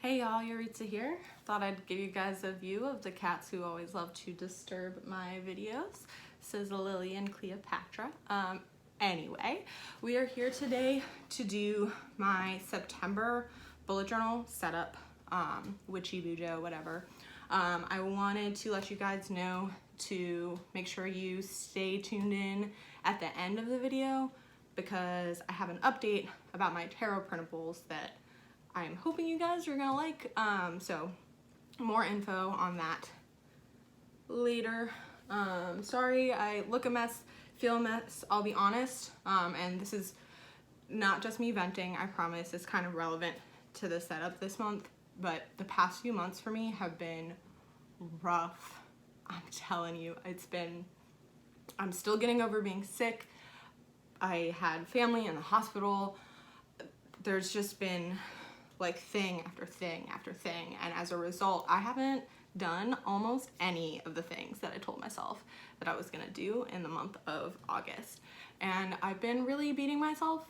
Hey y'all, Yuritsa here. Thought I'd give you guys a view of the cats who always love to disturb my videos. This is Lily and Cleopatra. Anyway, we are here today to do my September bullet journal setup, witchy Bujo, whatever. I wanted to let you guys know to make sure you stay tuned in at the end of the video because I have an update about my tarot printables that I'm hoping you guys are gonna like. So more info on that later. Sorry, I look a mess, feel a mess, I'll be honest. And this is not just me venting, I promise. It's kind of relevant to the setup this month, but the past few months for me have been rough. I'm telling you, I'm still getting over being sick. I had family in the hospital. There's just been like thing after thing after thing, and as a result I haven't done almost any of the things that I told myself that I was gonna do in the month of August, and I've been really beating myself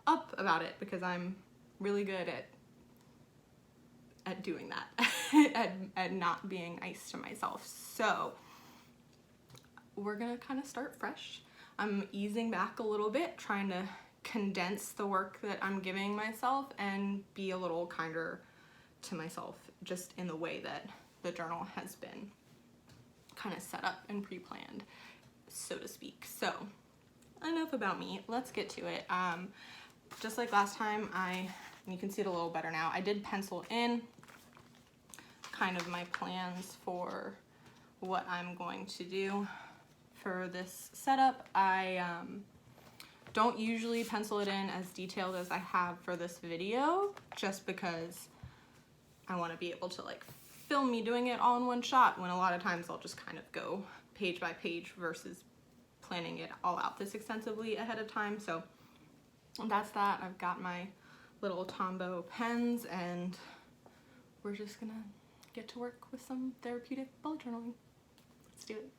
up about it because I'm really good at doing that at not being nice to myself. So we're gonna kind of start fresh. I'm easing back a little bit, trying to condense the work that I'm giving myself and be a little kinder to myself just in the way that the journal has been kind of set up and pre-planned, so to speak. So enough about me, let's get to it. Just like last time, you can see it a little better now, I did pencil in kind of my plans for what I'm going to do for this setup. I don't usually pencil it in as detailed as I have for this video, just because I want to be able to like film me doing it all in one shot, when a lot of times I'll just kind of go page by page versus planning it all out this extensively ahead of time. So that's that. I've got my little Tombow pens and we're just gonna get to work with some therapeutic bullet journaling. Let's do it.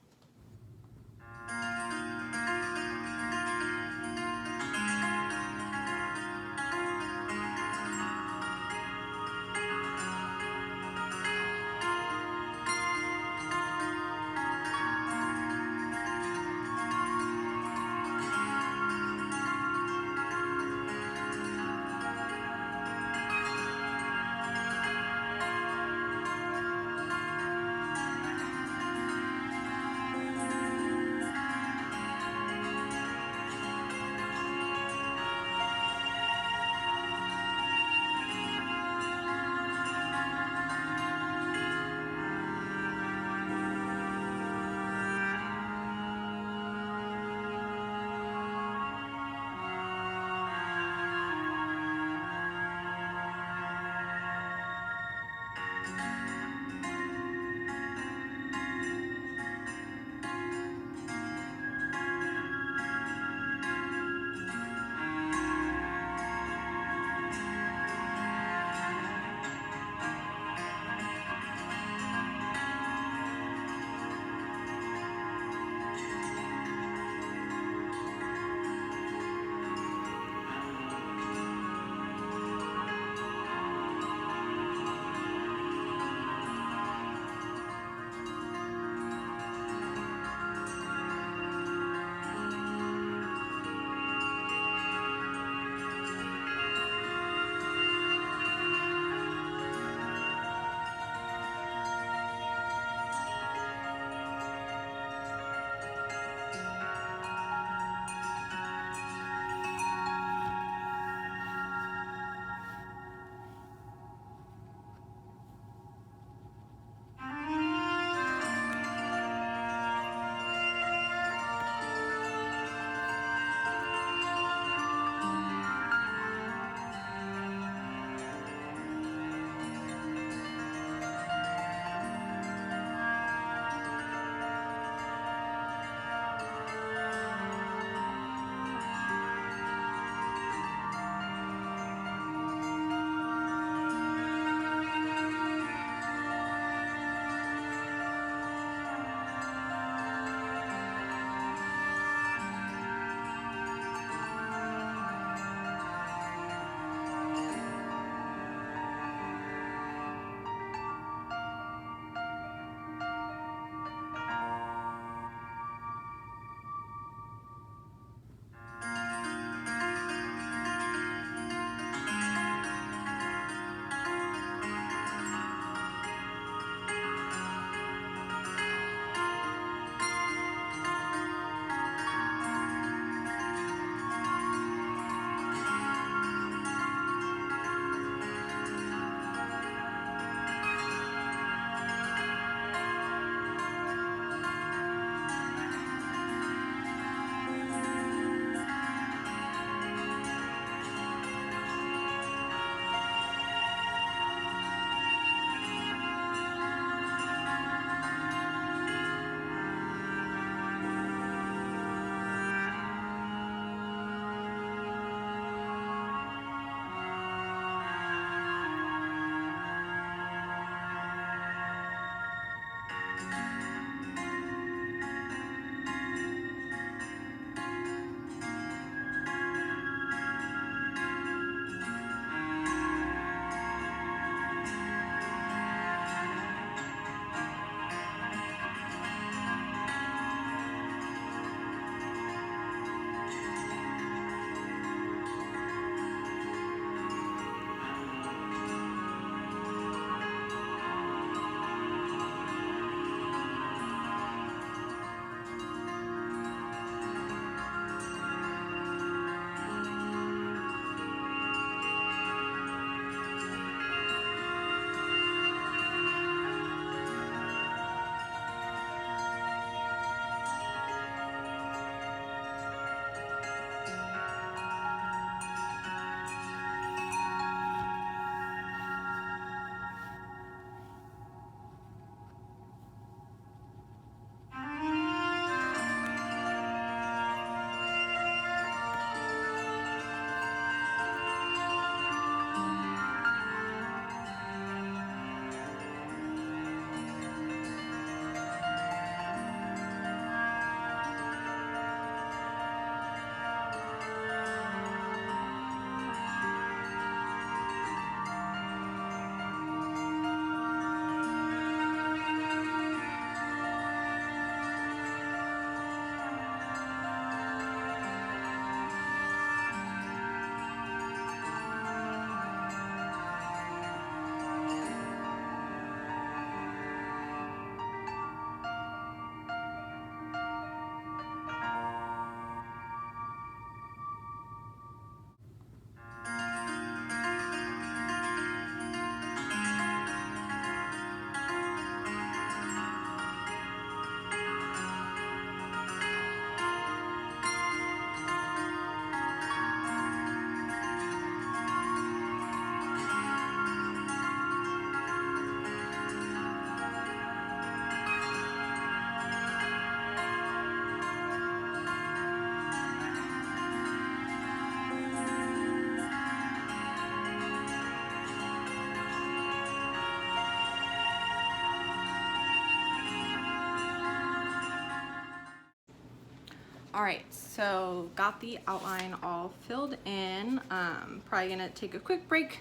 All right, so got the outline all filled in. Probably gonna take a quick break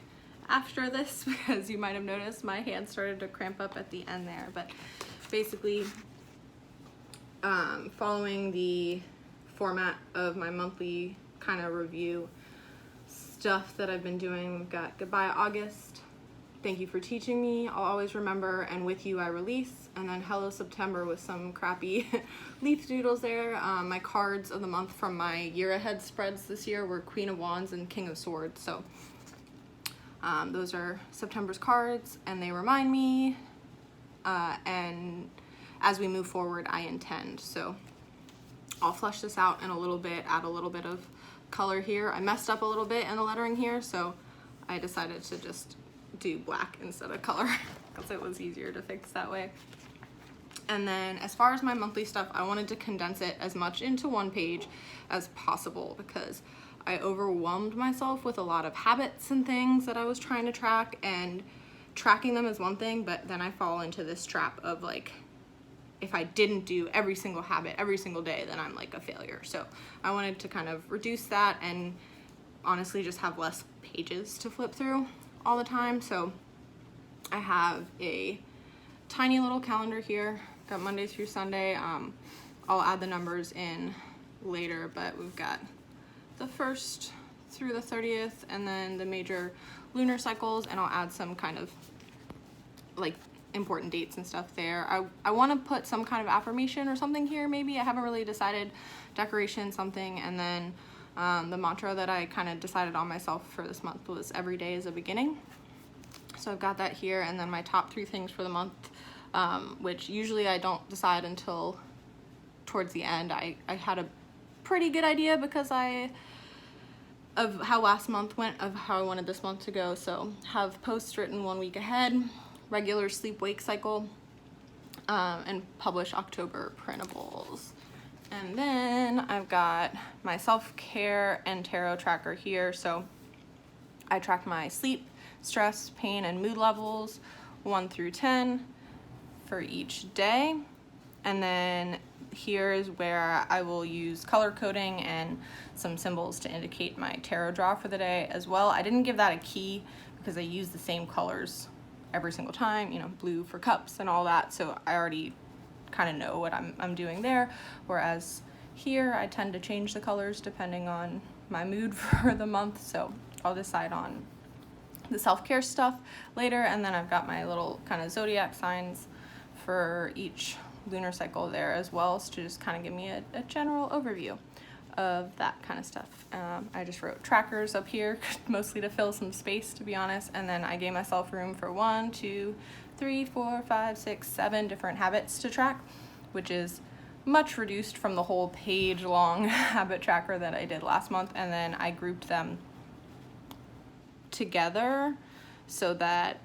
after this because you might have noticed my hand started to cramp up at the end there. But basically, following the format of my monthly kind of review stuff that I've been doing, we've got Goodbye August, Thank You for Teaching Me, I'll Always Remember, and With You I Release, and then Hello September with some crappy leaf doodles there. My cards of the month from my year ahead spreads this year were Queen of Wands and King of Swords, so those are September's cards, and they remind me, and as we move forward, I intend. So I'll flesh this out in a little bit, add a little bit of color here. I messed up a little bit in the lettering here, so I decided to just do black instead of color because it was easier to fix that way. And then as far as my monthly stuff, I wanted to condense it as much into one page as possible because I overwhelmed myself with a lot of habits and things that I was trying to track, and tracking them is one thing, but then I fall into this trap of like, if I didn't do every single habit every single day, then I'm like a failure. So I wanted to kind of reduce that and honestly just have less pages to flip through all the time. So I have a tiny little calendar here, got Monday through Sunday. I'll add the numbers in later, but we've got the 1st through the 30th and then the major lunar cycles, and I'll add some kind of like important dates and stuff there. I want to put some kind of affirmation or something here maybe. I haven't really decided. Decoration, something, and then the mantra that I kind of decided on myself for this month was every day is a beginning. So I've got that here, and then my top 3 things for the month, which usually I don't decide until towards the end. I had a pretty good idea because of how last month went, of how I wanted this month to go. So have posts written 1 week ahead, regular sleep-wake cycle, and publish October printables. And then I've got my self-care and tarot tracker here. So I track my sleep, stress, pain, and mood levels 1 through 10 for each day. And then here's where I will use color coding and some symbols to indicate my tarot draw for the day as well. I didn't give that a key because I use the same colors every single time, you know, blue for cups and all that. So I already kind of know what I'm doing there. Whereas here I tend to change the colors depending on my mood for the month. So I'll decide on the self-care stuff later. And then I've got my little kind of zodiac signs for each lunar cycle there as well, so to just kind of give me a general overview of that kind of stuff. I just wrote trackers up here mostly to fill some space, to be honest, and then I gave myself room for 1, 2, 3, 4, 5, 6, 7 different habits to track, which is much reduced from the whole page long habit tracker that I did last month. And then I grouped them together so that,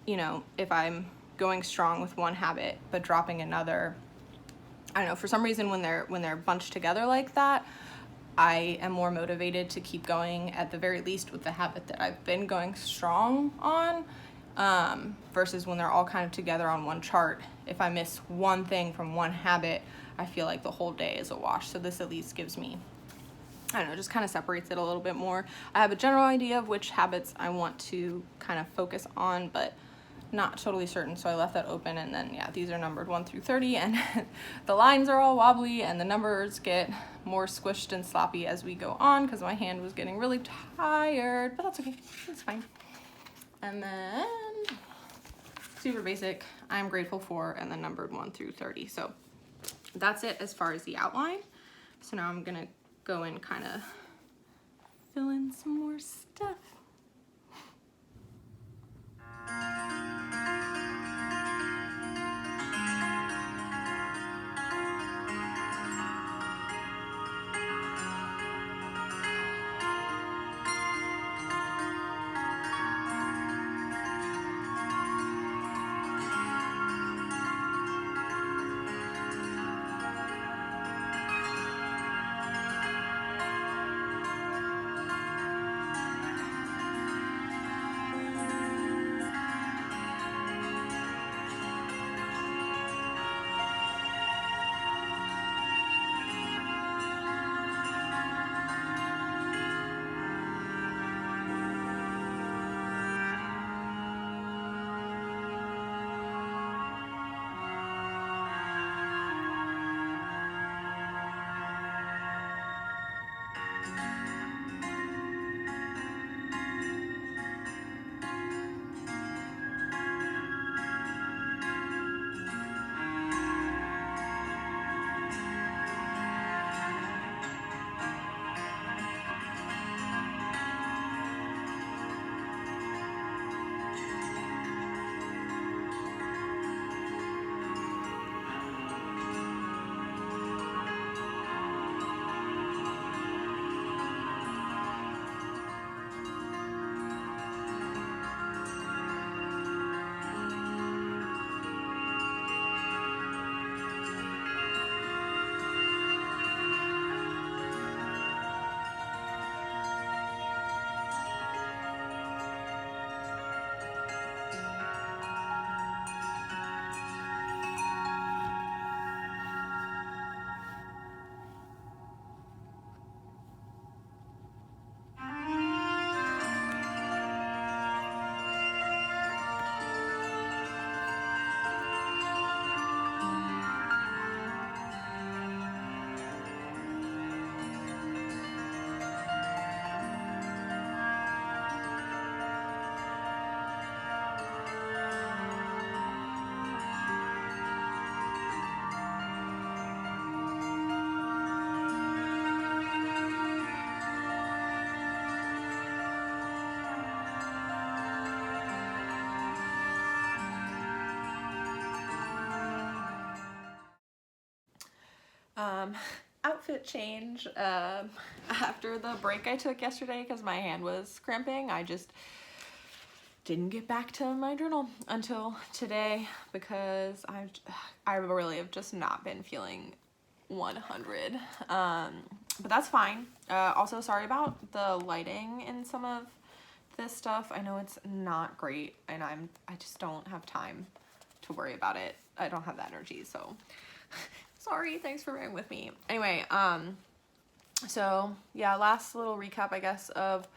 you know, if I'm going strong with one habit but dropping another, I don't know, for some reason when they're bunched together like that, I am more motivated to keep going at the very least with the habit that I've been going strong on, versus when they're all kind of together on one chart. If I miss one thing from one habit, I feel like the whole day is a wash. So this at least gives me, I don't know, just kind of separates it a little bit more. I have a general idea of which habits I want to kind of focus on, but not totally certain, so I left that open. And then yeah, these are numbered 1 through 30, and the lines are all wobbly and the numbers get more squished and sloppy as we go on because my hand was getting really tired, but that's okay, it's fine. And then super basic, I'm grateful for, and then numbered 1 through 30. So that's it as far as the outline. So now I'm gonna go and kind of fill in some more stuff. Outfit change. After the break I took yesterday because my hand was cramping, I just didn't get back to my journal until today because I really have just not been feeling 100. But that's fine. Also, sorry about the lighting in some of this stuff. I know it's not great, and I just don't have time to worry about it. I don't have the energy, so sorry. Thanks for bearing with me. Anyway, so yeah, last little recap, I guess, of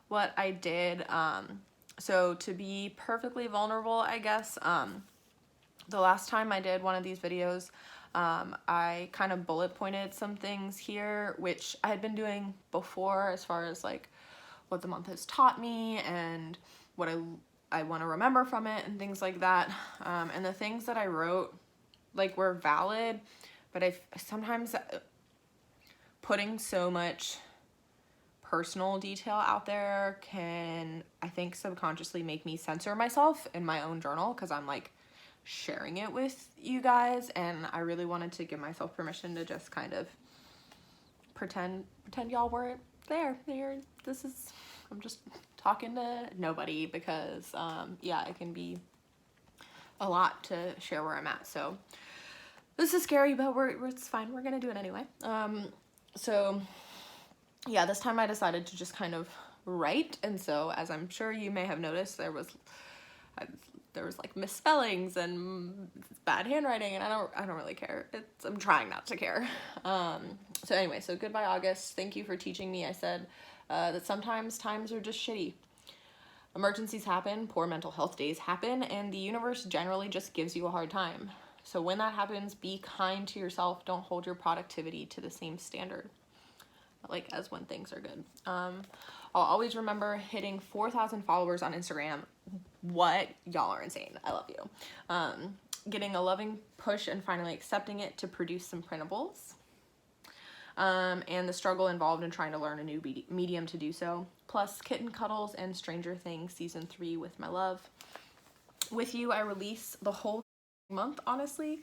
what I did. So to be perfectly vulnerable, I guess, the last time I did one of these videos, I kind of bullet pointed some things here, which I had been doing before as far as like what the month has taught me and what I want to remember from it and things like that. And the things that I wrote like were valid, but I sometimes putting so much personal detail out there can, I think, subconsciously make me censor myself in my own journal because I'm like sharing it with you guys, and I really wanted to give myself permission to just kind of pretend y'all weren't there. I'm just talking to nobody because yeah, it can be a lot to share where I'm at. So this is scary, but it's fine. We're gonna do it anyway. So yeah, this time I decided to just kind of write, and so as I'm sure you may have noticed, there was like misspellings and bad handwriting, and I don't really care. I'm trying not to care. So anyway, so goodbye August. Thank you for teaching me. I said that sometimes times are just shitty. Emergencies happen, poor mental health days happen, and the universe generally just gives you a hard time. So when that happens, be kind to yourself. Don't hold your productivity to the same standard, like as when things are good. I'll always remember hitting 4,000 followers on Instagram. What? Y'all are insane. I love you. Getting a loving push and finally accepting it to produce some printables. And the struggle involved in trying to learn a new medium to do so. Plus kitten cuddles and Stranger Things season 3 with my love. With you, I release the whole month, honestly.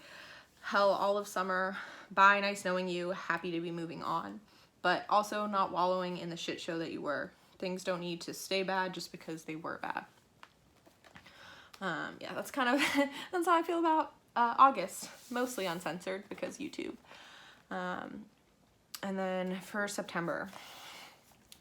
Hell, all of summer. Bye, nice knowing you. Happy to be moving on. But also not wallowing in the shit show that you were. Things don't need to stay bad just because they were bad. Yeah, that's kind of, that's how I feel about August. Mostly uncensored because YouTube. And then for September,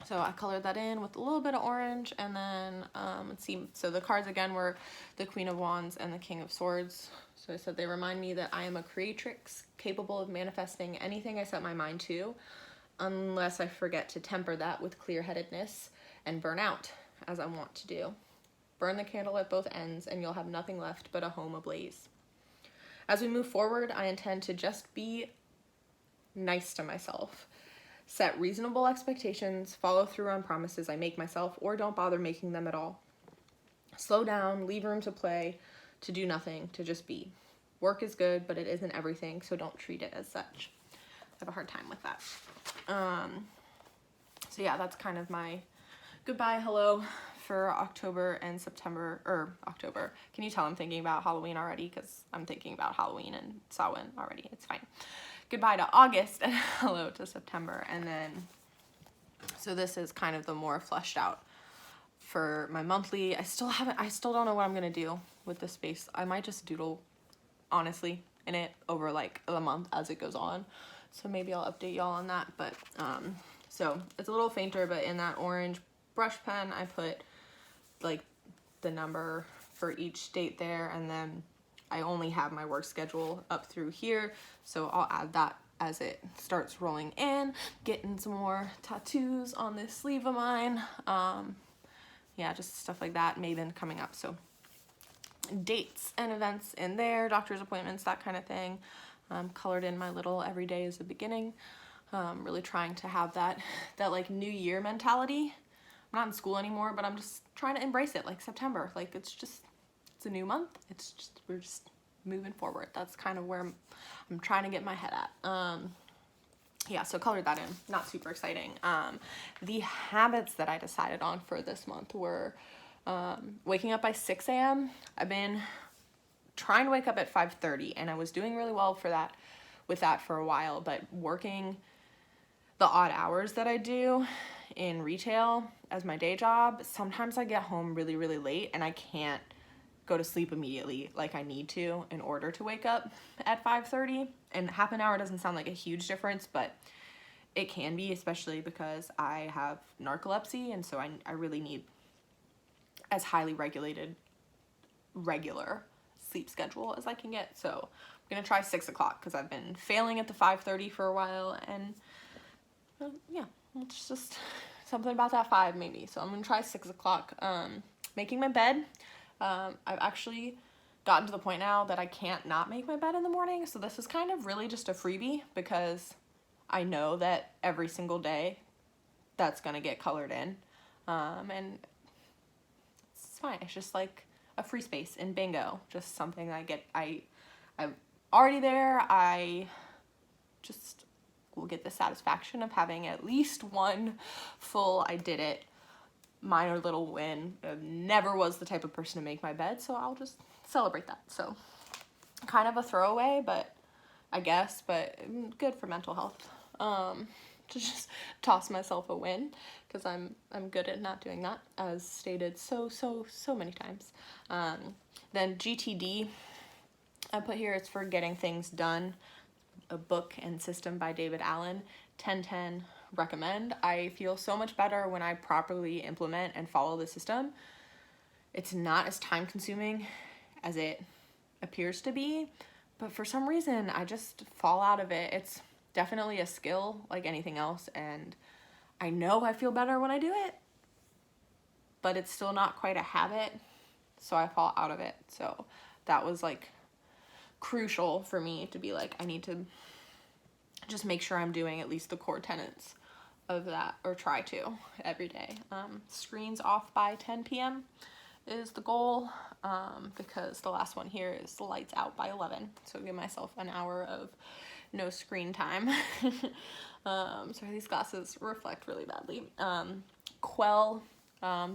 so I colored that in with a little bit of orange, and then let's see, so the cards again were the Queen of Wands and the King of Swords. So I said they remind me that I am a creatrix capable of manifesting anything I set my mind to, unless I forget to temper that with clear-headedness and burn out, as I want to do. Burn the candle at both ends and you'll have nothing left but a home ablaze. As we move forward, I intend to just be nice to myself. Set reasonable expectations, follow through on promises I make myself, or don't bother making them at all. Slow down, leave room to play, to do nothing, to just be. Work is good, but it isn't everything, so don't treat it as such. I have a hard time with that. So yeah, that's kind of my goodbye, hello for October and September, or October. Can you tell I'm thinking about Halloween already? Because I'm thinking about Halloween and Samhain already. It's fine. Goodbye to August and hello to September. And then, so this is kind of the more fleshed out for my monthly. I still don't know what I'm going to do with this space. I might just doodle, honestly, in it over like the month as it goes on. So maybe I'll update y'all on that. But, so it's a little fainter, but in that orange brush pen, I put like the number for each date there, and then I only have my work schedule up through here, so I'll add that as it starts rolling in. Getting some more tattoos on this sleeve of mine. Yeah, just stuff like that. Maven coming up, so dates and events in there, doctor's appointments, that kind of thing. Colored in my little every day is the beginning. Really trying to have that like new year mentality. I'm not in school anymore, but I'm just trying to embrace it, like September. Like it's a new month. We're just moving forward. That's kind of where I'm trying to get my head at. Yeah, so colored that in. Not super exciting. The habits that I decided on for this month were waking up by 6 a.m. I've been trying to wake up at 5:30, and I was doing really well for that with that for a while, but working the odd hours that I do in retail as my day job, sometimes I get home really, really late and I can't go to sleep immediately like I need to in order to wake up at 5:30. And half an hour doesn't sound like a huge difference, but it can be, especially because I have narcolepsy, and so I really need as highly regulated, regular sleep schedule as I can get. So I'm gonna try 6 o'clock because I've been failing at the 5:30 for a while, and yeah, it's just something about that 5 maybe. So I'm gonna try 6 o'clock. Making my bed. I've actually gotten to the point now that I can't not make my bed in the morning, so this is kind of really just a freebie because I know that every single day that's gonna get colored in, and it's fine. It's just like a free space in bingo, just something I'm already there. I just will get the satisfaction of having at least one full I did it minor little win. I never was the type of person to make my bed, so I'll just celebrate that. So kind of a throwaway, but I guess, but good for mental health, to just toss myself a win, because I'm good at not doing that, as stated so many times. Then GTD I put here, it's for getting things done, a book and system by David Allen. 10-10 recommend. I feel so much better when I properly implement and follow the system. It's not as time consuming as it appears to be, but for some reason I just fall out of it. It's definitely a skill like anything else, and I know I feel better when I do it, but it's still not quite a habit, so I fall out of it. So that was like crucial for me to be like, I need to just make sure I'm doing at least the core tenets of that, or try to, every day. Screens off by 10 p.m. is the goal, because the last one here is lights out by 11, so give myself an hour of no screen time. Sorry, these glasses reflect really badly. Quell,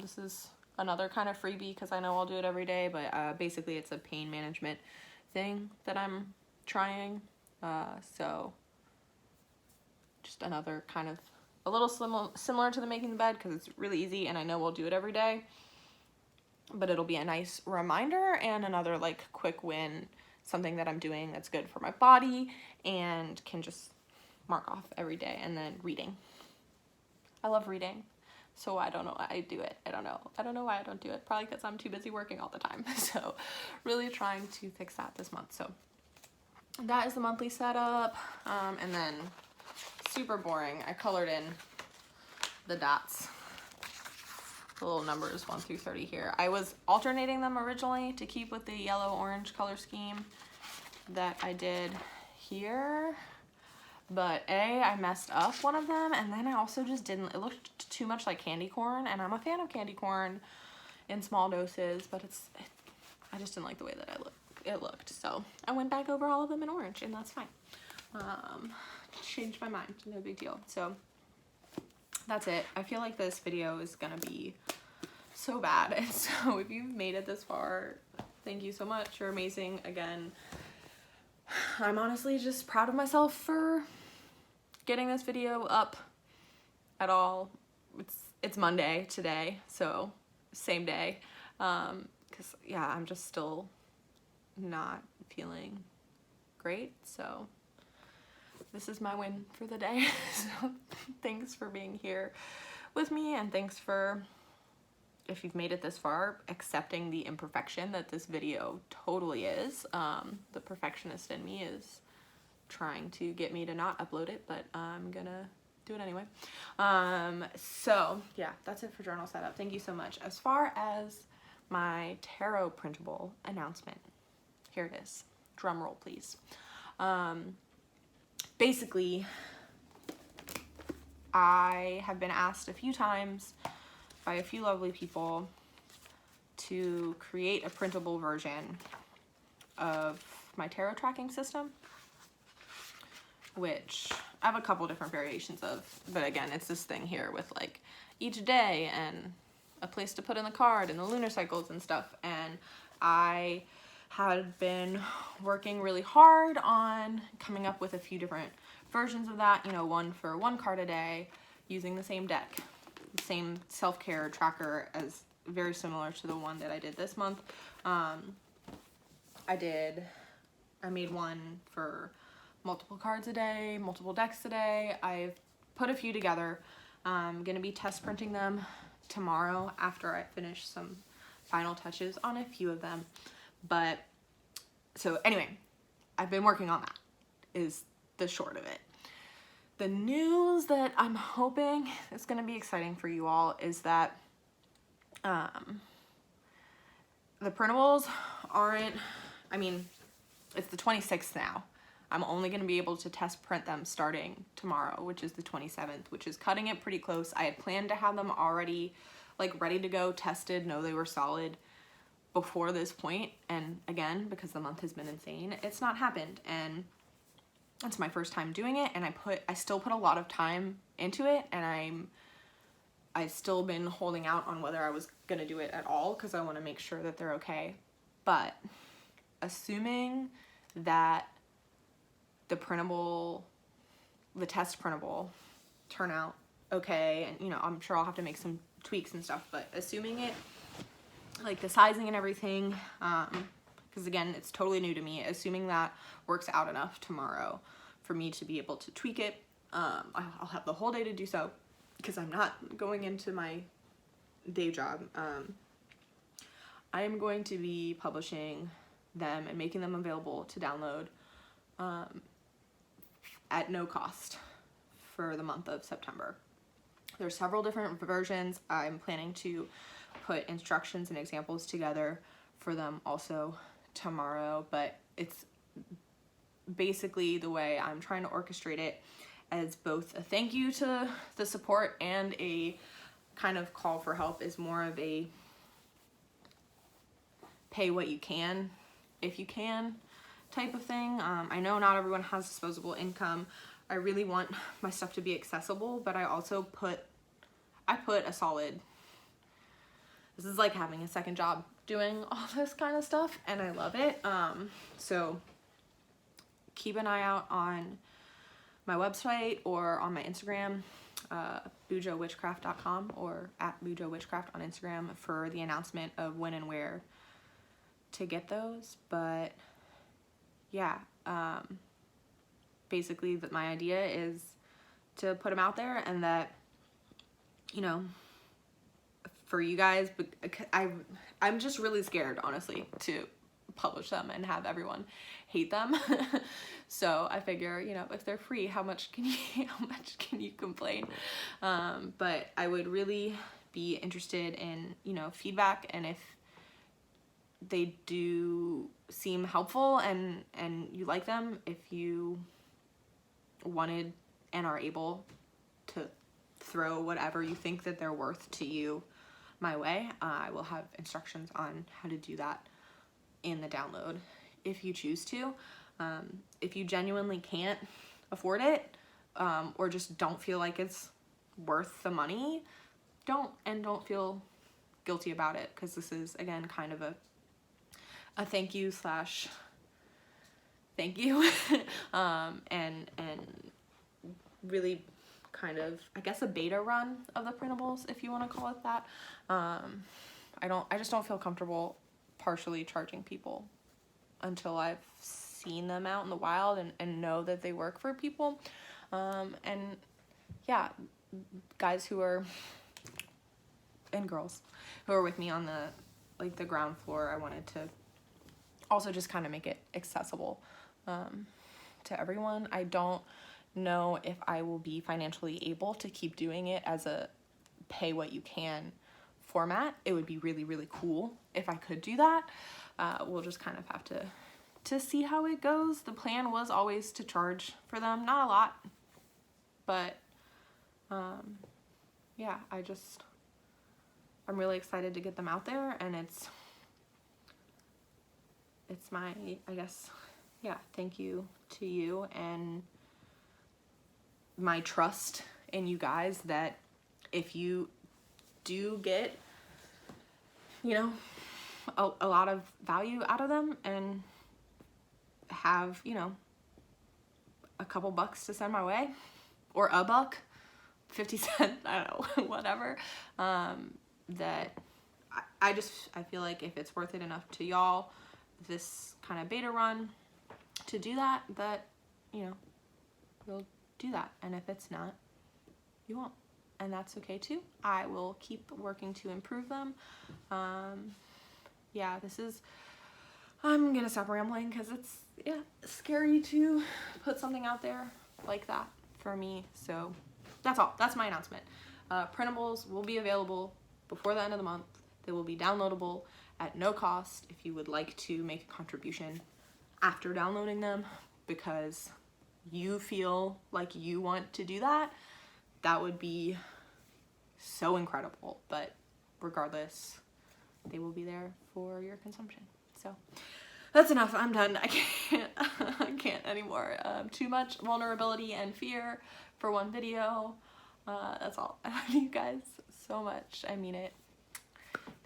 this is another kind of freebie because I know I'll do it every day, but basically it's a pain management thing that I'm trying, so just another kind of a little similar to the making the bed, because it's really easy and I know we'll do it every day, but it'll be a nice reminder and another like quick win, something that I'm doing that's good for my body and can just mark off every day. And then reading. I love reading, so I don't know why I do it. I don't know why I don't do it. Probably because I'm too busy working all the time. So really trying to fix that this month. So that is the monthly setup. And then super boring, I colored in the dots, the little numbers 1 through 30 here. I was alternating them originally to keep with the yellow-orange color scheme that I did here, but I messed up one of them, and then I also just didn't, it looked too much like candy corn, and I'm a fan of candy corn in small doses, but I just didn't like the way that it looked, so I went back over all of them in orange, and that's fine. Changed my mind, no big deal. So that's it. I feel like this video is gonna be so bad, and so if you've made it this far, thank you so much. You're amazing. Again, I'm honestly just proud of myself for getting this video up at all. It's Monday today, so same day, because yeah, I'm just still not feeling great, so this is my win for the day. So thanks for being here with me, and thanks for, if you've made it this far, accepting the imperfection that this video totally is. The perfectionist in me is trying to get me to not upload it, but I'm gonna do it anyway. So yeah, that's it for journal setup. Thank you so much. As far as my tarot printable announcement, here it is. Drum roll, please. Basically, I have been asked a few times by a few lovely people to create a printable version of my tarot tracking system, which I have a couple different variations of, but again, it's this thing here with like each day and a place to put in the card and the lunar cycles and stuff, and I had been working really hard on coming up with a few different versions of that, you know, one for one card a day, using the same deck, same self-care tracker as very similar to the one that I did this month. I made one for multiple cards a day, multiple decks a day. I've put a few together. I'm gonna be test printing them tomorrow after I finish some final touches on a few of them. But so anyway, I've been working on that is the short of it. The news that I'm hoping is going to be exciting for you all is that the printables aren't, I mean, it's the 26th now. I'm only going to be able to test print them starting tomorrow, which is the 27th, which is cutting it pretty close. I had planned to have them already like ready to go, tested, know they were solid before this point. And again, because the month has been insane, it's not happened. And it's my first time doing it, and I still put a lot of time into it, and I've still been holding out on whether I was gonna do it at all because I want to make sure that they're okay. But assuming that the test printable turn out okay, and you know, I'm sure I'll have to make some tweaks and stuff, but assuming it, like the sizing and everything, because again, it's totally new to me, assuming that works out enough tomorrow for me to be able to tweak it, I'll have the whole day to do so because I'm not going into my day job. I am going to be publishing them and making them available to download at no cost for the month of September. There's several different versions. I'm planning to put instructions and examples together for them also tomorrow, but it's basically the way I'm trying to orchestrate it as both a thank you to the support and a kind of call for help, is more of a pay what you can if you can type of thing. I know not everyone has disposable income. I really want my stuff to be accessible, but I also put a solid, this is like having a second job doing all this kind of stuff, and I love it. So keep an eye out on my website or on my Instagram, bujowitchcraft.com or at bujowitchcraft on Instagram for the announcement of when and where to get those. But yeah, basically that my idea is to put them out there, and that, you know, for you guys, but I'm just really scared, honestly, to publish them and have everyone hate them. So I figure, you know, if they're free, how much can you complain? But I would really be interested in, you know, feedback, and if they do seem helpful and you like them, if you wanted and are able to throw whatever you think that they're worth to you my way, I will have instructions on how to do that in the download if you choose to. If you genuinely can't afford it, or just don't feel like it's worth the money, don't feel guilty about it, because this is, again, kind of a thank you slash thank you. And really kind of, I guess, a beta run of the printables, if you want to call it that. I just don't feel comfortable partially charging people until I've seen them out in the wild and know that they work for people. And yeah, guys who are, and girls who are with me on the ground floor, I wanted to also just kind of make it accessible to everyone. I don't know if I will be financially able to keep doing it as a pay what you can format. It would be really, really cool if I could do that. We'll just kind of have to see how it goes. The plan was always to charge for them, not a lot, but yeah, I'm really excited to get them out there, and it's my, I guess, yeah, thank you to you and my trust in you guys, that if you do get, you know, a lot of value out of them and have, you know, a couple bucks to send my way, or a buck, 50 cents, I don't know, whatever, that I feel like if it's worth it enough to y'all, this kind of beta run, to do that, you know, you'll do that. And if it's not, you won't. And that's okay too. I will keep working to improve them. Yeah, I'm gonna stop rambling because it's, yeah, scary to put something out there like that for me. So that's all. That's my announcement. Printables will be available before the end of the month. They will be downloadable at no cost if you would like to make a contribution after downloading them, because you feel like you want to do that. That would be so incredible. But regardless, they will be there for your consumption. So that's enough. I'm done. I can't anymore. Too much vulnerability and fear for one video. That's all. I love you guys so much. I mean it.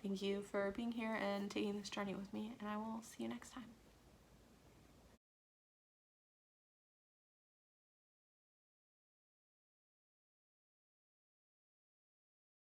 Thank you for being here and taking this journey with me, and I will see you next time.